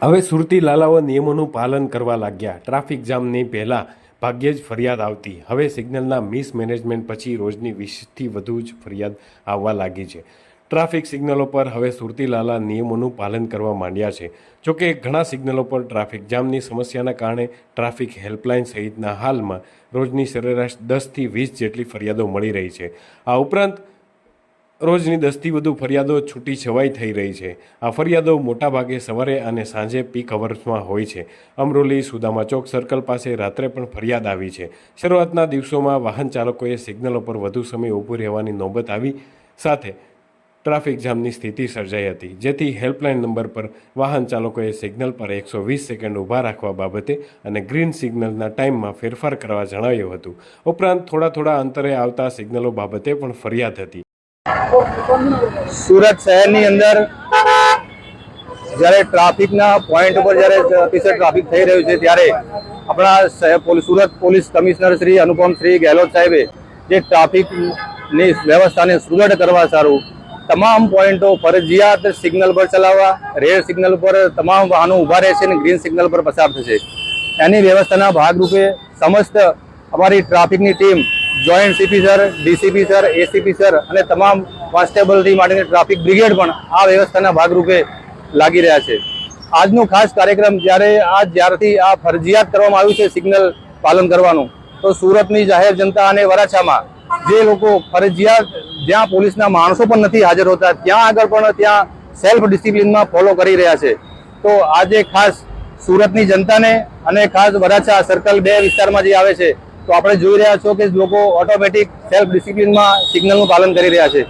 હવે સુરતી લાલાઓ નિયમોનું પાલન કરવા લાગ્યા। ટ્રાફિક જામની પહેલાં ભાગ્યે જ ફરિયાદ આવતી, હવે સિગ્નલના મિસમેનેજમેન્ટ પછી રોજની 20થી વધુ જ ફરિયાદ આવવા લાગી છે। ટ્રાફિક સિગ્નલો પર હવે સુરતી લાલા નિયમોનું પાલન કરવા માંડ્યા છે। જોકે ઘણા સિગ્નલો પર ટ્રાફિક જામની સમસ્યાના કારણે ટ્રાફિક હેલ્પલાઇન સહિતના હાલમાં રોજની સરેરાશ 10થી 20 જેટલી ફરિયાદો મળી રહી છે। આ ઉપરાંત રોજની 10થી વધુ ફરિયાદો છૂટી છવાઈ થઈ રહી છે। આ ફરિયાદો મોટાભાગે સવારે અને સાંજે પીક અવર્સમાં હોય છે। અમરોલી સુદામા ચોક સર્કલ પાસે રાત્રે પણ ફરિયાદ આવી છે। શરૂઆતના દિવસોમાં વાહન ચાલકોએ સિગ્નલો પર વધુ સમય ઊભું રહેવાની નોબત આવી સાથે ટ્રાફિક જામની સ્થિતિ સર્જાઈ હતી, જેથી હેલ્પલાઇન નંબર પર વાહન ચાલકોએ સિગ્નલ પર 120 સેકન્ડ ઊભા રાખવા બાબતે અને ગ્રીન સિગ્નલના ટાઈમમાં ફેરફાર કરવા જણાવ્યું હતું। ઉપરાંત થોડા અંતરે આવતા સિગ્નલો બાબતે પણ ફરિયાદ હતી। સુરત શહેરની અંદર જ્યારે ટ્રાફિકના પોઈન્ટ ઉપર જ્યારે અતિશય ટ્રાફિક થઈ રહ્યું છે ત્યારે આપણા સુરત પોલીસ કમિશનર શ્રી અનુપમશ્રી ગેહલોત સાહેબે જે ટ્રાફિકની વ્યવસ્થાને સુદૃઢ કરવા સારું તમામ પોઈન્ટો ફરજિયાત સિગ્નલ પર ચલાવવા, રેડ સિગ્નલ પર તમામ વાહનો ઊભા રહેશે અને ગ્રીન સિગ્નલ પર પસાર થશે। એની વ્યવસ્થાના ભાગરૂપે સમસ્ત અમારી ટ્રાફિકની team joint CP sir, DCP sir, ACP sir અને તમામ કોન્સ્ટેબલથી માંડીને ટ્રાફિક બ્રિગેડ પણ આ વ્યવસ્થાના ભાગરૂપે લાગી રહ્યા છે। આજનો ખાસ કાર્યક્રમ જ્યારથી આ ફરજિયાત કરવામાં આવ્યું છે સિગ્નલ પાલન કરવાનું, તો સુરતની જાહેર જનતા અને વરાછામાં જે લોકો ફરજિયાત જ્યાં પોલીસના માણસો પણ નથી હાજર હોતા ત્યાં આગળ પણ ત્યાં સેલ્ફ ડિસિપ્લિનમાં ફોલો કરી રહ્યા છે। તો આજે ખાસ સુરતની જનતાને અને ખાસ વરાછા સર્કલ 2 વિસ્તારમાં જે આવે છે તો આપણે જોઈ રહ્યા છો કે લોકો ઓટોમેટિક સેલ્ફ ડિસિપ્લિનમાં સિગ્નલનું પાલન કરી રહ્યા છે।